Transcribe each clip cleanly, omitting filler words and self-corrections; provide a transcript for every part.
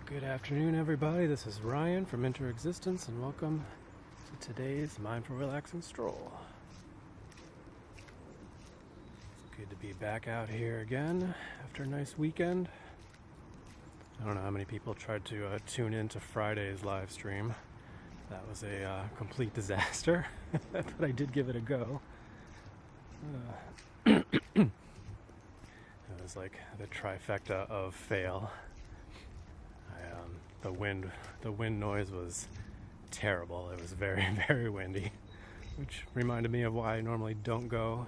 Good afternoon, everybody. This is Ryan from Interexistence, and welcome to today's Mindful Relaxing Stroll. It's good to be back out here again after a nice weekend. I don't know how many people tried to tune in to Friday's live stream. That was a complete disaster, but I did give it a go. It was like the trifecta of fail. The wind noise was terrible. It was very, very windy, which reminded me of why I normally don't go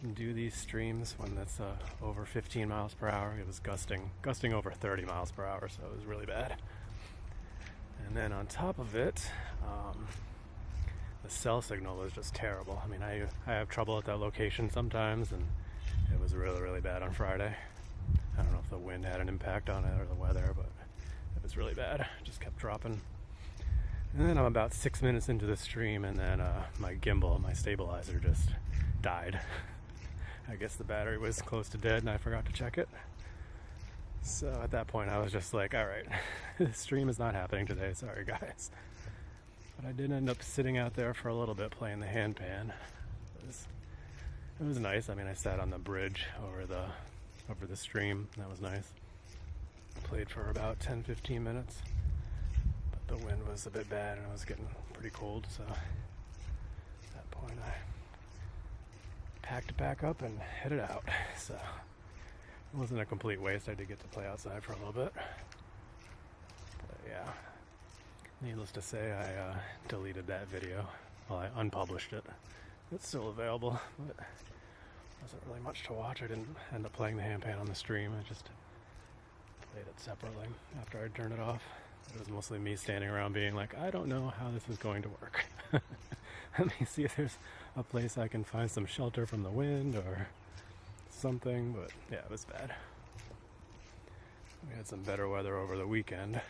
and do these streams when that's over 15 miles per hour. It was gusting over 30 miles per hour, so it was really bad. And then on top of it, the cell signal was just terrible. I mean, I have trouble at that location sometimes, and it was really, really bad on Friday. I don't know if the wind had an impact on it or the weather, but it was really bad. It just kept dropping. And then I'm about 6 minutes into the stream, and then my gimbal, my stabilizer, just died. I guess the battery was close to dead, and I forgot to check it. So at that point, I was just like, all right, this stream is not happening today. Sorry, guys. But I did end up sitting out there for a little bit playing the handpan. It was nice. I mean, I sat on the bridge over the stream. That was nice. Played for about 10-15 minutes, but the wind was a bit bad and it was getting pretty cold, so at that point I packed it back up and headed out. So it wasn't a complete waste. I did get to play outside for a little bit, but yeah, needless to say, I deleted that video. Well, I unpublished it. It's still available, but wasn't really much to watch. I didn't end up playing the handpan on the stream. I just played it separately after I turned it off. It was mostly me standing around being like, I don't know how this is going to work. Let me see if there's a place I can find some shelter from the wind or something, but yeah, it was bad. We had some better weather over the weekend.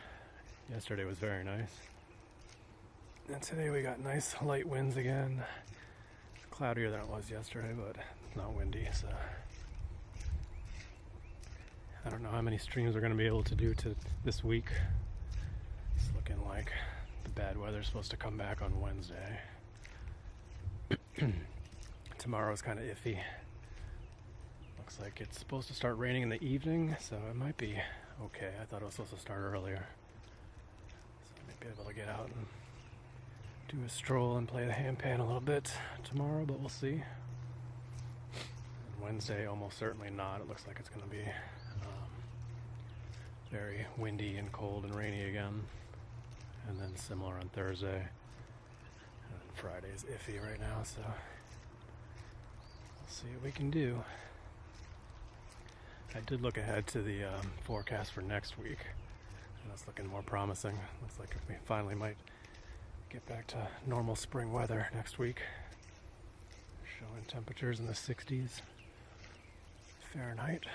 Yesterday was very nice. And today we got nice light winds again. It's cloudier than it was yesterday, but not windy, so I don't know how many streams we're going to be able to do this week. It's looking like the bad weather's supposed to come back on Wednesday. Tomorrow's kind of iffy. Looks like it's supposed to start raining in the evening, so it might be okay. I thought it was supposed to start earlier. So I might be able to get out and do a stroll and play the handpan a little bit tomorrow, but we'll see. And Wednesday, almost certainly not. It looks like it's going to be very windy and cold and rainy again, and then similar on Thursday, and then Friday's iffy right now, so we'll see what we can do. I did look ahead to the forecast for next week, and that's looking more promising. Looks like we finally might get back to normal spring weather next week, showing temperatures in the 60s Fahrenheit.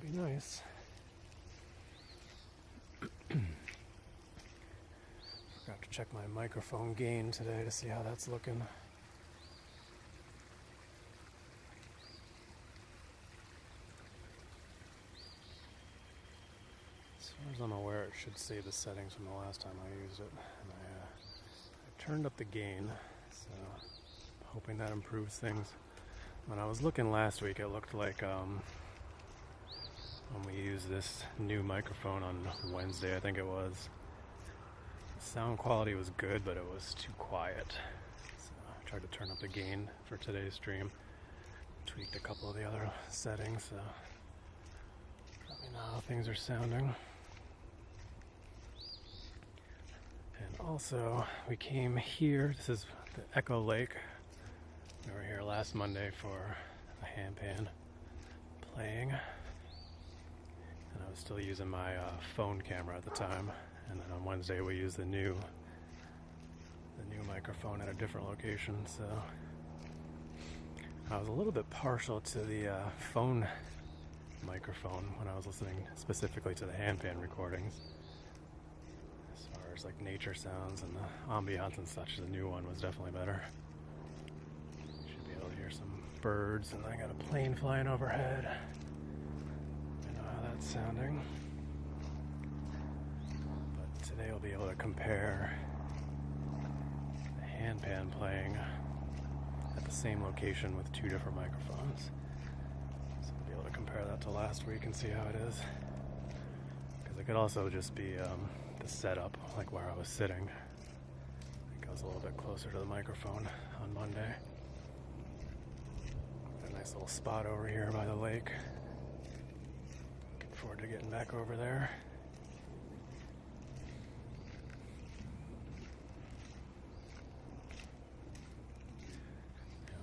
Be nice. Forgot to check my microphone gain today to see how that's looking. As far as I'm aware, it should say the settings from the last time I used it. And I turned up the gain, so I'm hoping that improves things. When I was looking last week, it looked like when we used this new microphone on Wednesday, I think it was, the sound quality was good, but it was too quiet. So I tried to turn up the gain for today's stream, tweaked a couple of the other settings, so let me know how things are sounding. And also, we came here, this is the Echo Lake. We were here last Monday for a handpan playing. And I was still using my phone camera at the time, and then on Wednesday we used the new microphone at a different location. So I was a little bit partial to the phone microphone when I was listening specifically to the handpan recordings. As far as like nature sounds and the ambiance and such, the new one was definitely better. Should be able to hear some birds, and I got a plane flying overhead. that's sounding. But today I'll be able to compare the handpan playing at the same location with two different microphones. So I'll be able to compare that to last week and see how it is. Because it could also just be the setup, like where I was sitting. I think I was a little bit closer to the microphone on Monday. Got a nice little spot over here by the lake. Looking forward to getting back over there.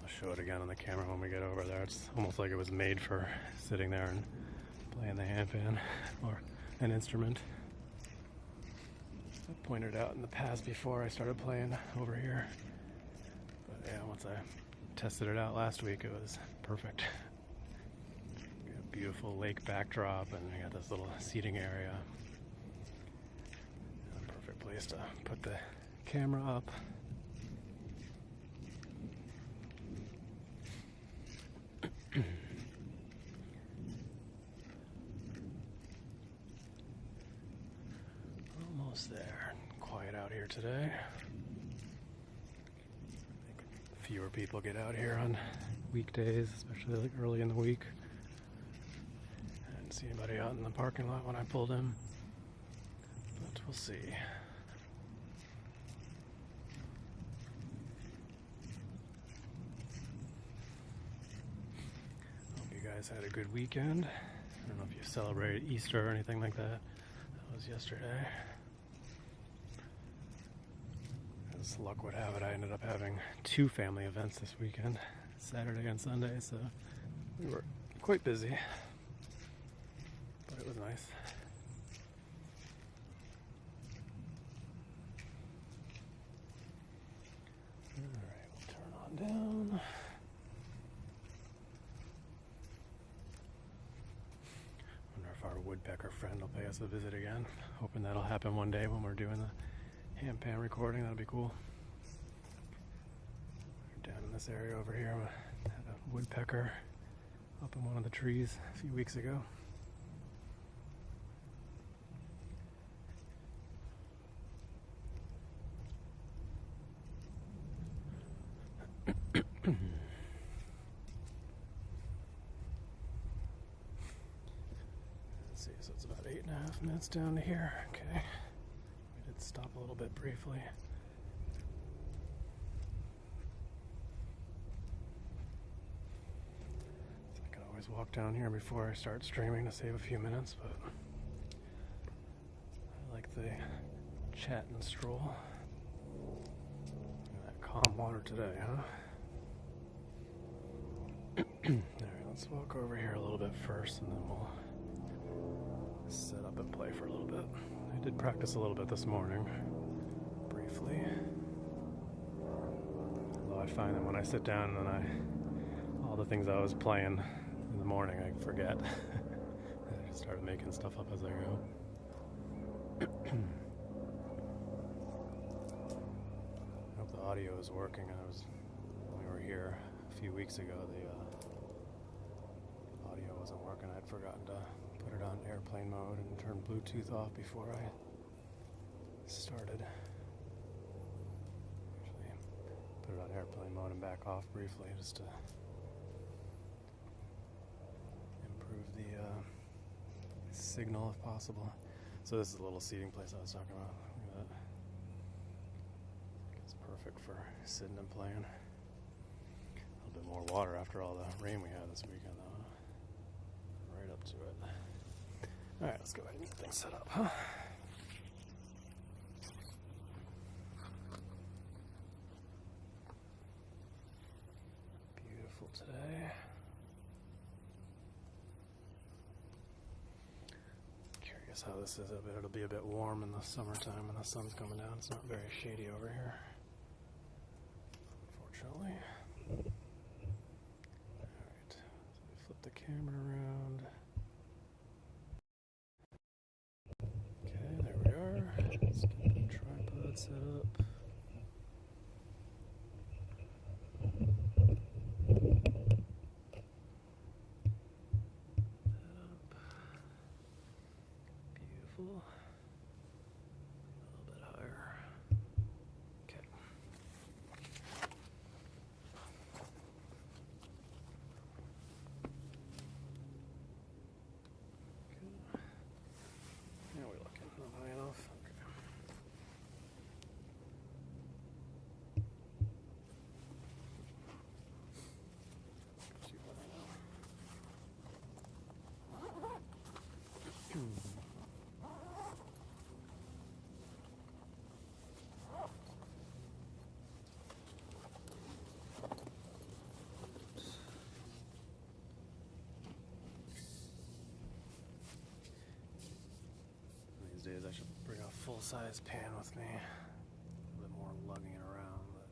Show it again on the camera when we get over there. It's almost like it was made for sitting there and playing the handpan or an instrument. I pointed out in the past before I started playing over here. But yeah, once I tested it out last week, it was perfect. Got a beautiful lake backdrop, and we got this little seating area. A perfect place to put the camera up. Almost there. Quiet out here today. I think fewer people get out here on weekdays, especially like early in the week. I didn't see anybody out in the parking lot when I pulled in, but we'll see. Hope you guys had a good weekend. I don't know if you celebrated Easter or anything like that. That was yesterday. As luck would have it, I ended up having two family events this weekend, Saturday and Sunday, so we were quite busy, but it was nice. Alright, we'll turn on down. Wonder if our woodpecker friend will pay us a visit again. Hoping that'll happen one day when we're doing the handpan recording. That'll be cool. Down in this area over here, I had a woodpecker up in one of the trees a few weeks ago. Let's see, so it's about 8.5 minutes down to here. Okay. Stop a little bit briefly. So I can always walk down here before I start streaming to save a few minutes, but I like the chat and stroll. That calm water today, huh? Alright, let's walk over here a little bit first and then we'll set up and play for a little bit. I did practice a little bit this morning, briefly. Although I find that when I sit down and all the things I was playing in the morning, I forget. I just started making stuff up as I go. I hope the audio is working. When we were here a few weeks ago, the audio wasn't working. I'd forgotten to put it on airplane mode and turn Bluetooth off before I started. Actually, put it on airplane mode and back off briefly just to improve the signal if possible. So this is a little seating place I was talking about. Look at that. It's perfect for sitting and playing. A little bit more water after all the rain we had this weekend though. Right up to it. Alright, let's go ahead and get things set up, huh? Beautiful today. Curious how this is. It'll be a bit warm in the summertime when the sun's coming down. It's not very shady over here, unfortunately. Alright, so we flip the camera around. Okay, there we are. Let's get the tripod set up. days I should bring a full-size pan with me. A little bit more lugging it around, but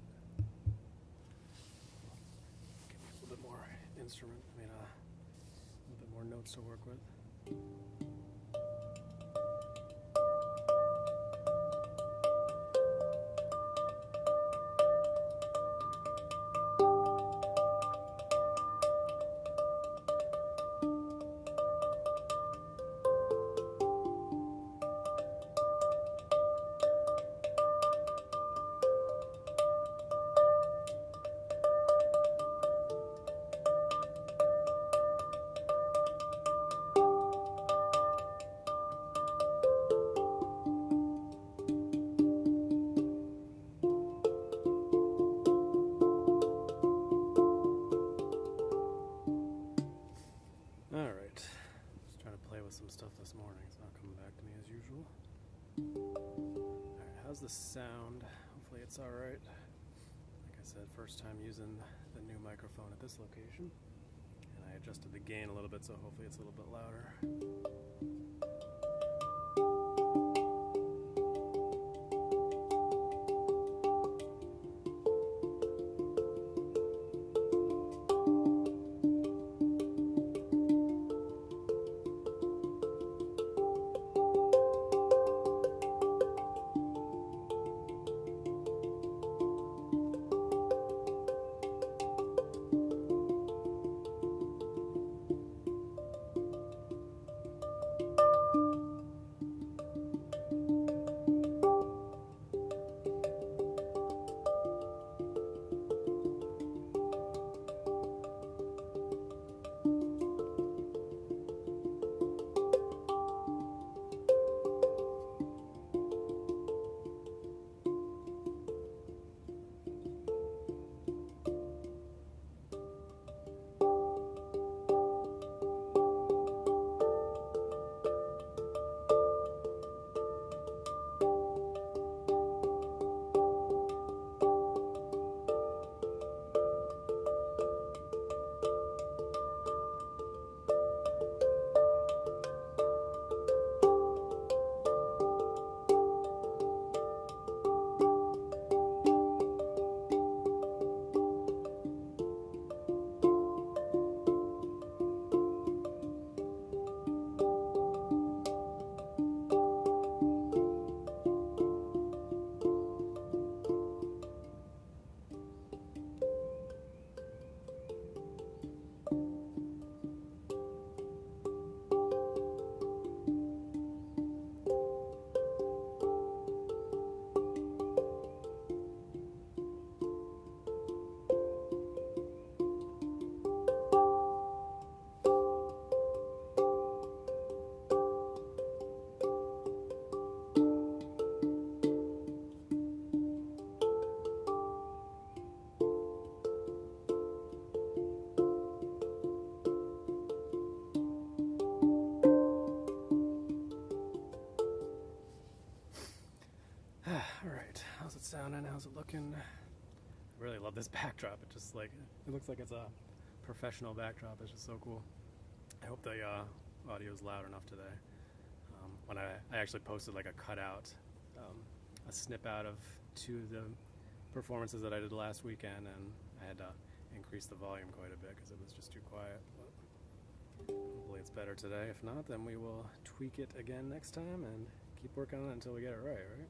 give me a little bit more a little bit more notes to work with. Some stuff this morning. It's not coming back to me as usual. Alright, how's the sound? Hopefully it's alright. Like I said, first time using the new microphone at this location. And I adjusted the gain a little bit, so hopefully it's a little bit louder. Alright, how's it sounding? How's it looking? I really love this backdrop. It looks like it's a professional backdrop. It's just so cool. I hope the audio is loud enough today. When I actually posted like a cutout, a snip out of two of the performances that I did last weekend, and I had to increase the volume quite a bit because it was just too quiet. But hopefully it's better today. If not, then we will tweak it again next time and keep working on it until we get it right?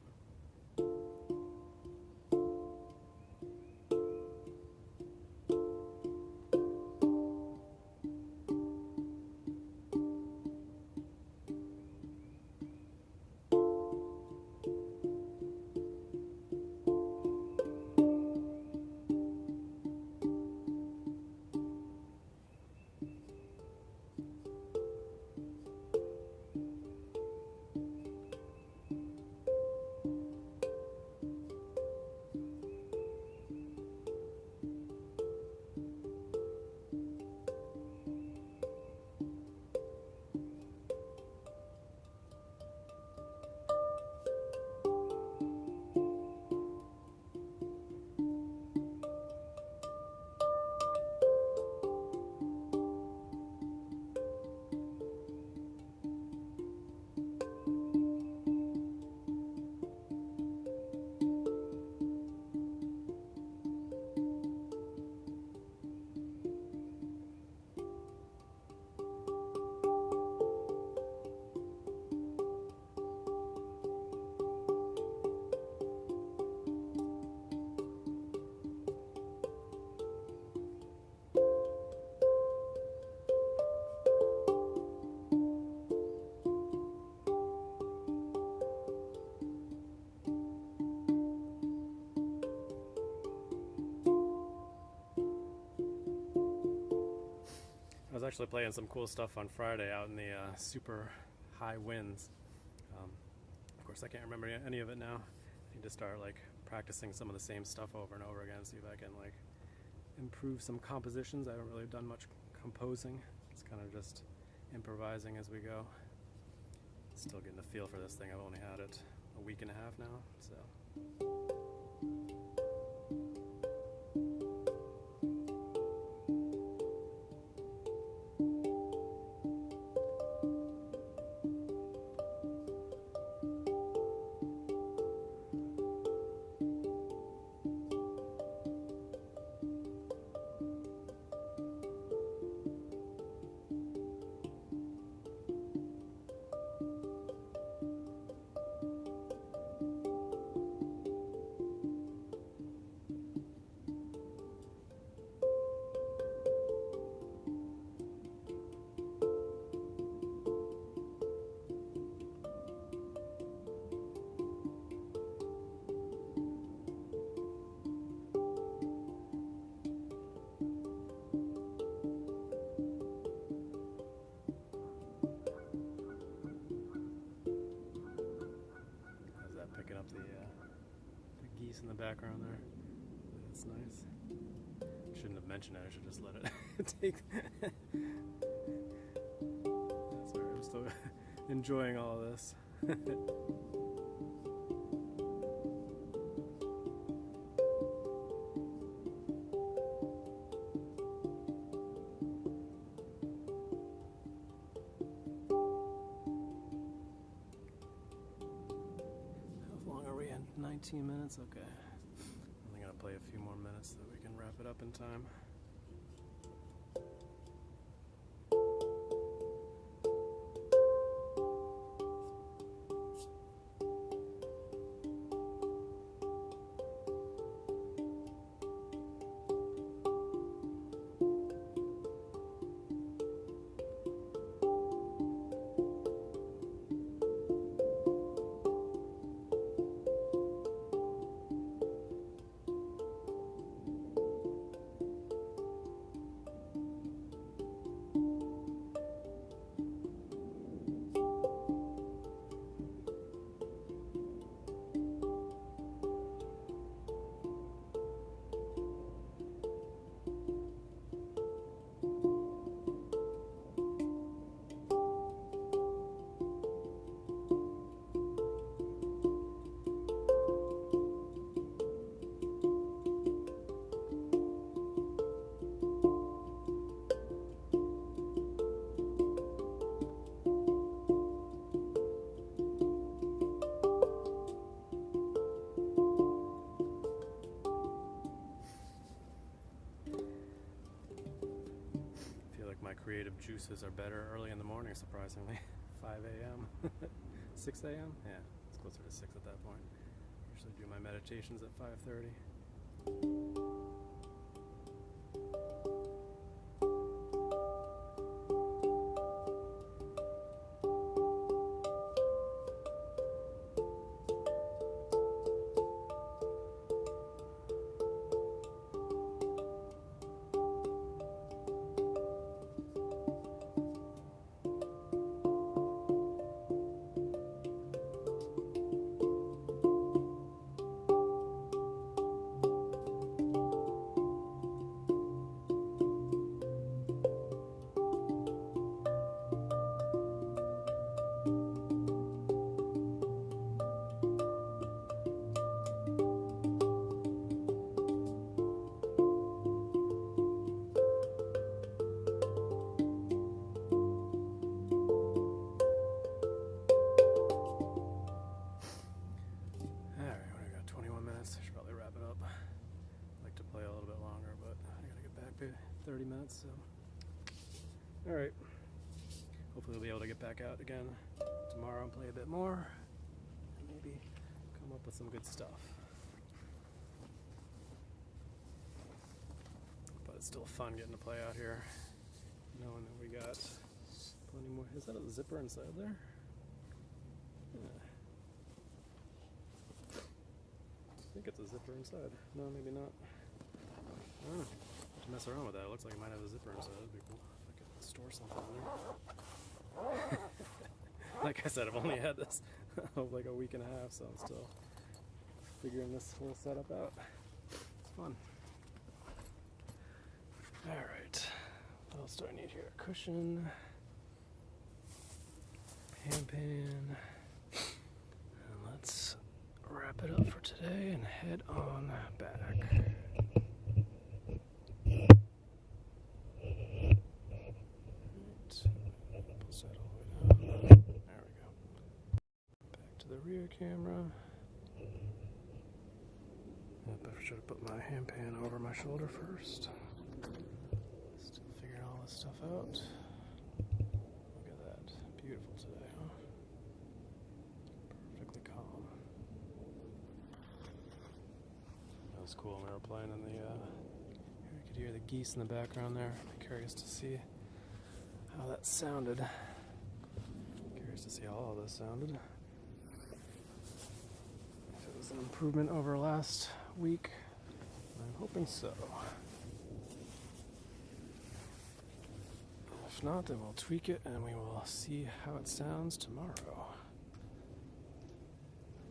actually playing some cool stuff on Friday out in the super high winds. Of course, I can't remember any of it now. I need to start like practicing some of the same stuff over and over again, see if I can like improve some compositions. I haven't really done much composing. It's kind of just improvising as we go. Still getting a feel for this thing. I've only had it a week and a half now, so. The geese in the background there. That's nice. Shouldn't have mentioned it. I should just let it take. Sorry, I'm still enjoying all of this. How long are we in? 19 minutes? Okay. I'm going to play a few more minutes so that we can wrap it up in time. Creative juices are better early in the morning, surprisingly. 5 a.m. 6 a.m. Yeah, it's closer to 6 at that point. Usually do my meditations at 5:30. Should probably wrap it up. I'd like to play a little bit longer, but I gotta get back to 30 minutes, so. Alright. Hopefully we'll be able to get back out again tomorrow and play a bit more. And maybe come up with some good stuff. But it's still fun getting to play out here, knowing that we got plenty more. Is that a zipper inside there? Yeah. I think it's a zipper inside. No, maybe not. I don't know. To mess around with that, it looks like it might have a zipper inside. That'd be cool. If I could store something in there. Like I said, I've only had this like a week and a half, so I'm still figuring this whole setup out. It's fun. Alright, what else do I need here? Cushion, handpan, and let's wrap it up for today and head on back. Rear camera. Yep, I should have put my handpan over my shoulder first. Still figuring all this stuff out. Look at that. Beautiful today, huh? Perfectly calm. That was cool when we were playing in the you could hear the geese in the background there. I'm curious to see how that sounded. Curious to see how all this sounded. An improvement over last week. I'm hoping so. If not, then we'll tweak it and we will see how it sounds tomorrow. I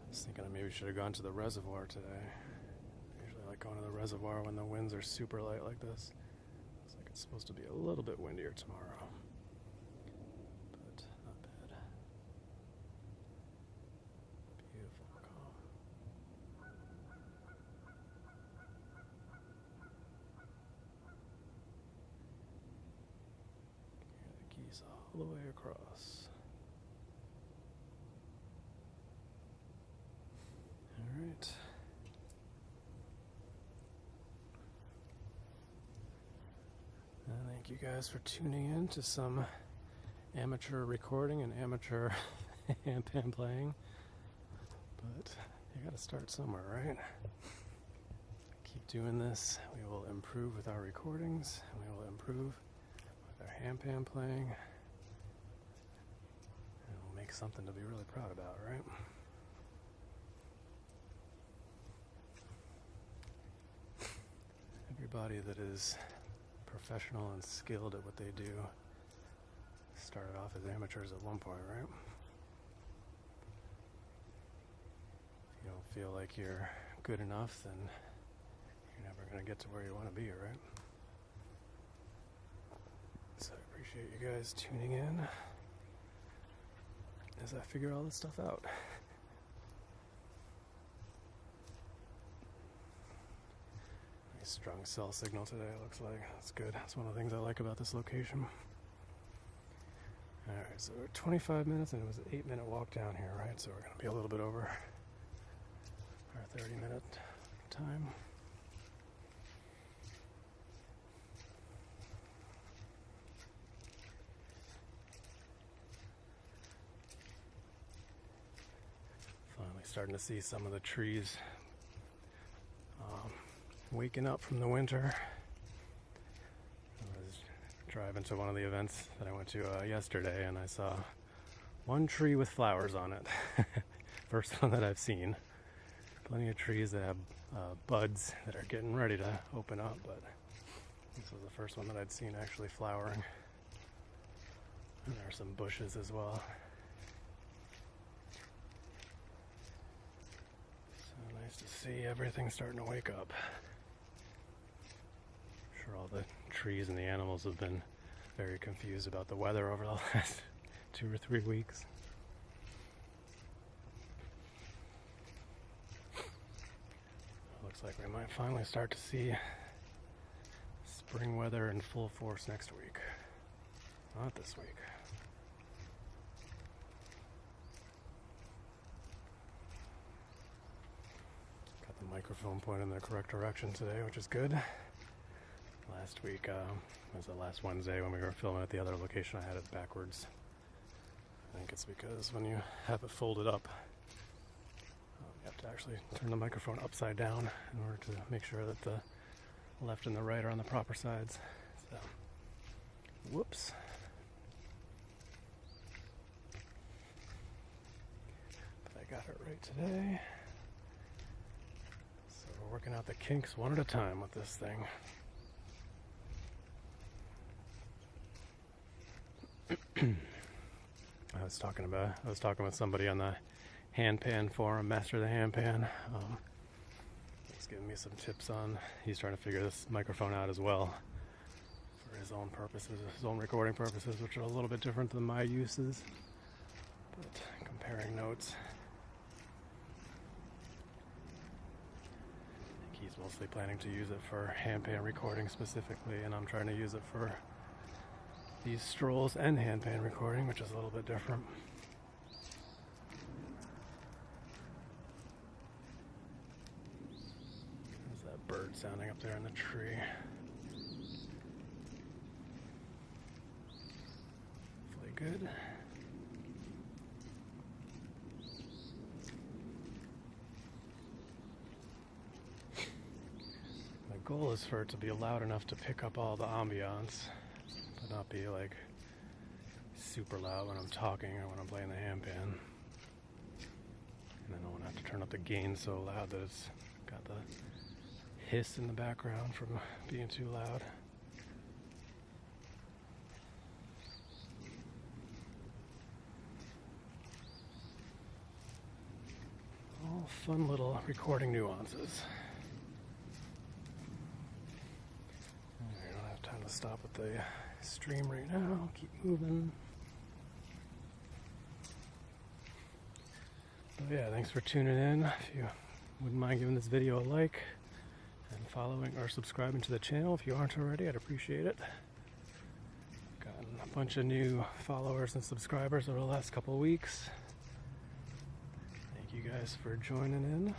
was thinking I maybe should have gone to the reservoir today. I usually like going to the reservoir when the winds are super light like this. Looks like it's supposed to be a little bit windier tomorrow. But not bad. Beautiful. All the way across. All right. Thank you guys for tuning in to some amateur recording and amateur handpan playing. But you gotta start somewhere, right? Keep doing this. We will improve with our recordings, and we will improve with our handpan playing. Something to be really proud about, right? Everybody that is professional and skilled at what they do started off as amateurs at one point, right? If you don't feel like you're good enough, then you're never going to get to where you want to be, right? So I appreciate you guys tuning in as I figure all this stuff out. Nice strong cell signal today, it looks like. That's good. That's one of the things I like about this location. Alright, so we're 25 minutes and it was an 8-minute walk down here, right? So we're going to be a little bit over our 30-minute time. Starting to see some of the trees waking up from the winter. I was driving to one of the events that I went to yesterday, and I saw one tree with flowers on it. First one that I've seen. Plenty of trees that have buds that are getting ready to open up, but this was the first one that I'd seen actually flowering. And there are some bushes as well. Nice to see everything starting to wake up. I'm sure all the trees and the animals have been very confused about the weather over the last 2 or 3 weeks. Looks like we might finally start to see spring weather in full force next week. Not this week. Microphone pointed in the correct direction today, which is good. Last week, was the last Wednesday when we were filming at the other location, I had it backwards. I think it's because when you have it folded up, you have to actually turn the microphone upside down in order to make sure that the left and the right are on the proper sides. So, whoops. But I got it right today. Working out the kinks one at a time with this thing. I was talking with somebody on the Handpan forum, Master the Handpan. He's giving me some tips on. He's trying to figure this microphone out as well for his own purposes, his own recording purposes, which are a little bit different than my uses. But comparing notes. I think he's mostly planning to use it for handpan recording specifically, and I'm trying to use it for these strolls and handpan recording, which is a little bit different. There's that bird sounding up there in the tree. Hopefully good. My goal is for it to be loud enough to pick up all the ambiance, but not be like super loud when I'm talking or when I'm playing the handpan. And I don't want to have to turn up the gain so loud that it's got the hiss in the background from being too loud. All fun little recording nuances. I don't have time to stop with the stream right now. Keep moving. But yeah, thanks for tuning in. If you wouldn't mind giving this video a like and following or subscribing to the channel if you aren't already, I'd appreciate it. Gotten a bunch of new followers and subscribers over the last couple of weeks. Thank you guys for joining in. And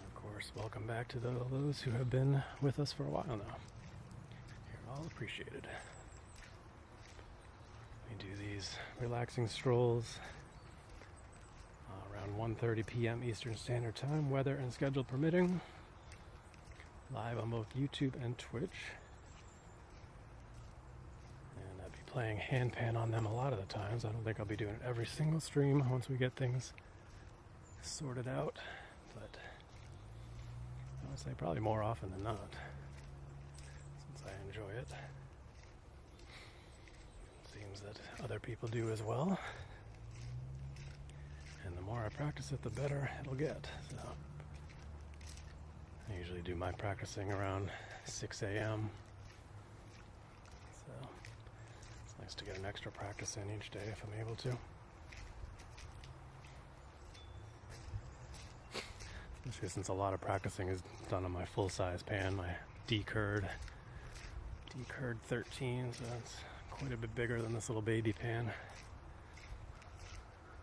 of course, welcome back to those who have been with us for a while now. You're all appreciated. We do these relaxing strolls around 1:30 p.m. Eastern Standard Time, weather and schedule permitting. Live on both YouTube and Twitch. And I'll be playing handpan on them a lot of the times. I don't think I'll be doing it every single stream once we get things sorted out, but I would say probably more often than not, since I enjoy it. It seems that other people do as well. And the more I practice it, the better it'll get. So I usually do my practicing around 6 a.m. So it's nice to get an extra practice in each day if I'm able to. Especially since a lot of practicing is done on my full-size pan, my D-Curd 13, so it's quite a bit bigger than this little baby pan.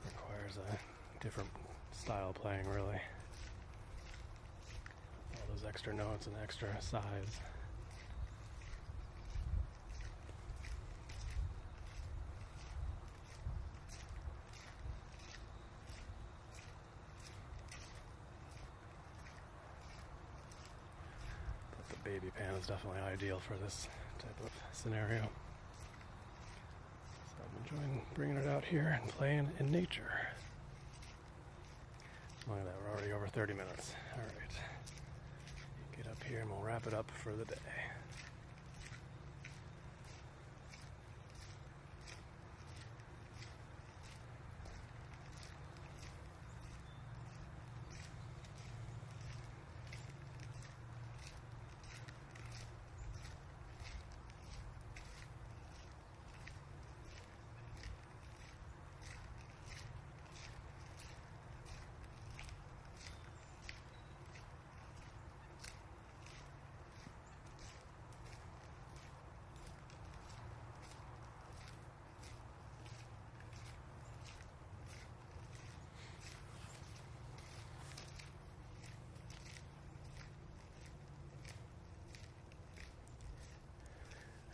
Requires a different style playing, really. All those extra notes and extra size. But the baby pan is definitely ideal for this type of scenario. So I'm enjoying bringing it out here and playing in nature. Look at that, we're already over 30 minutes. All right. Get up here and we'll wrap it up for the day.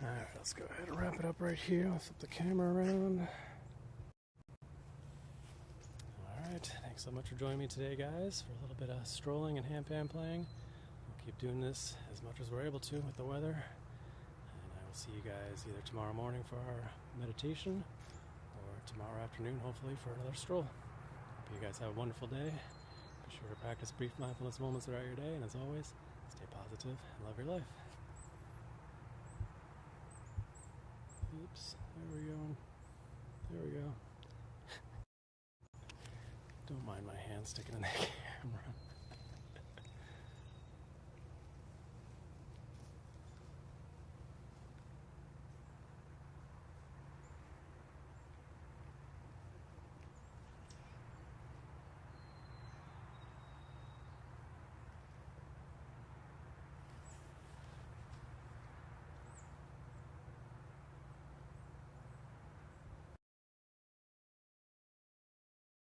Alright, let's go ahead and wrap it up right here. Let's flip the camera around. Alright, thanks so much for joining me today, guys, for a little bit of strolling and handpan playing. We'll keep doing this as much as we're able to with the weather. And I will see you guys either tomorrow morning for our meditation or tomorrow afternoon, hopefully, for another stroll. Hope you guys have a wonderful day. Be sure to practice brief mindfulness moments throughout your day, and as always, stay positive and love your life. Oops, there we go. There we go. Don't mind my hand sticking in the camera.